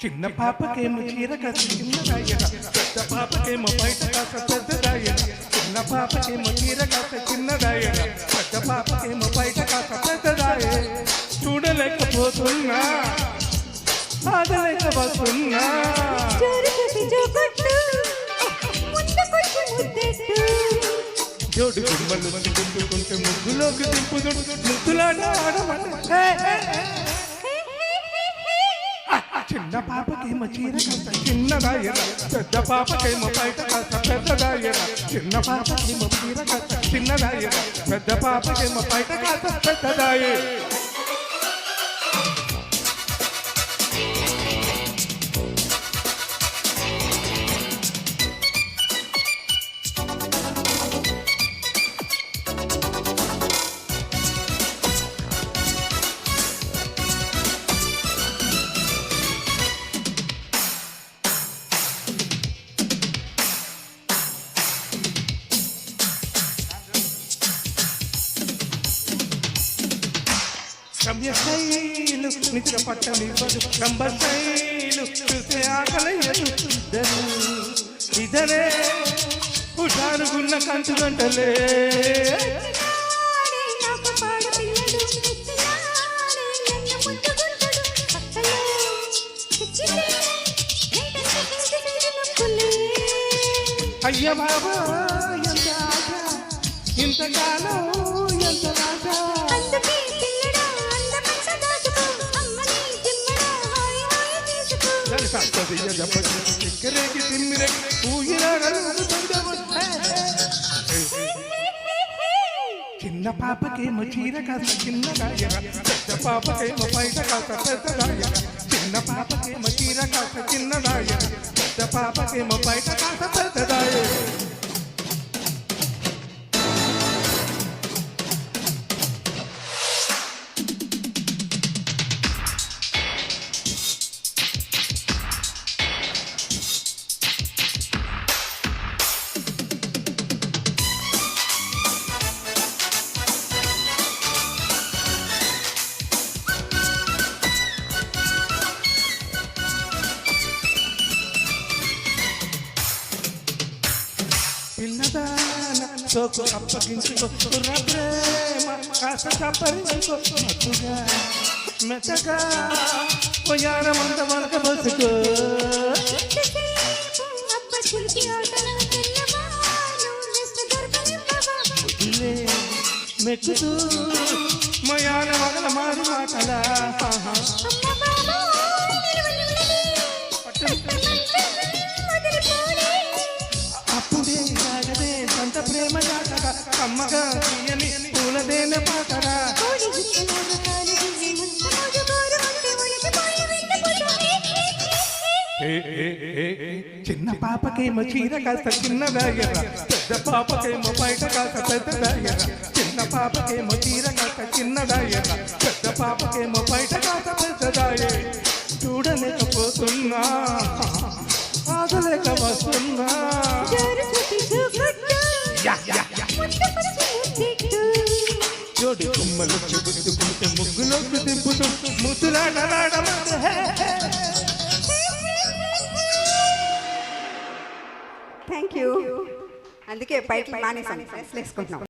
చిన్న పాపకేమో చీర కాస్త చిన్నదాయన, పెద్ద పాపకేమో బయట కాస్త పెద్దదాయన. చిన్న పాపకేమో చీర కాస్త చిన్నదాయన, పెద్ద పాపకేమో బయట కాస్త పెద్దదాయే. చూడలేకపోతున్నా, ఆగలేక వస్తున్నా. జోడు గుమ్మలు దింపుకుంటే ముగ్గులోకి దింపుతుంటే ముగ్గులాట ఆడమంటే. చిన్న పాపకేమో చీర కాస్త చిన్నదాయన, పెద్ద పాపకేమో బయట కాస్త పెద్దదాయన. చిన్న పాపకేమో చీర కాస్త చిన్నదాయన, పెద్ద పాపకేమో బయట కాస్త పెద్దదాయే. రమ్యశైలు నిద్ర పట్టనివ్వదు, రంభశైలు చూసే ఆకలయ్యదు. ఇదరే హుషారుగున్న కంచు గంటలే. అయ్య బాబా ఎంత ఆశ, ఇంతకాలం ఎంత రాజా. చిన్న పాపకేమో చీర కాస్త చిన్నదాయన, పెద్ద పాపకేమో బయట కాస్త పెద్దదాయన. చిన్న పాపకేమో చీర కాస్త చిన్నదాయన, పెద్ద పాపకేమో బయట కాస్త పెద్దదాయే. పిల్లదాన సోకు అప్పగించుకో, ప్రేమ కాస్త చప్పరించుకో. మత్తుగా మెత్తగా పొయ్యారమంత మనక బతుకో. మెచ్చుతూ మయాన మగల మారు మాటలా. అప్పుడే సాగదే సంత ప్రేమ జాతగా, అమ్మగా తీయని పూలదేన పాటరా. చిన్న పాపకేమో చీర కాస్త చిన్నదాయన, పెద్ద పాపకేమో బయట కాస్త పెద్దదాయన. చిన్న పాపకేమో చీర కాస్త చిన్నదాయన, పెద్ద పాపకేమో బయట కాస్త పెద్దదాయే. చూడలేకపోతున్నా, ఆగలేక వస్తున్నా. జోడి కుమ్మలు చెబుతుకుంటే ముగ్గులోకి దింపుతూ ముద్దులాడలాడమంటే. Thank you. అందుకే బయట మానేసాను, వేసుకుంటున్నాం.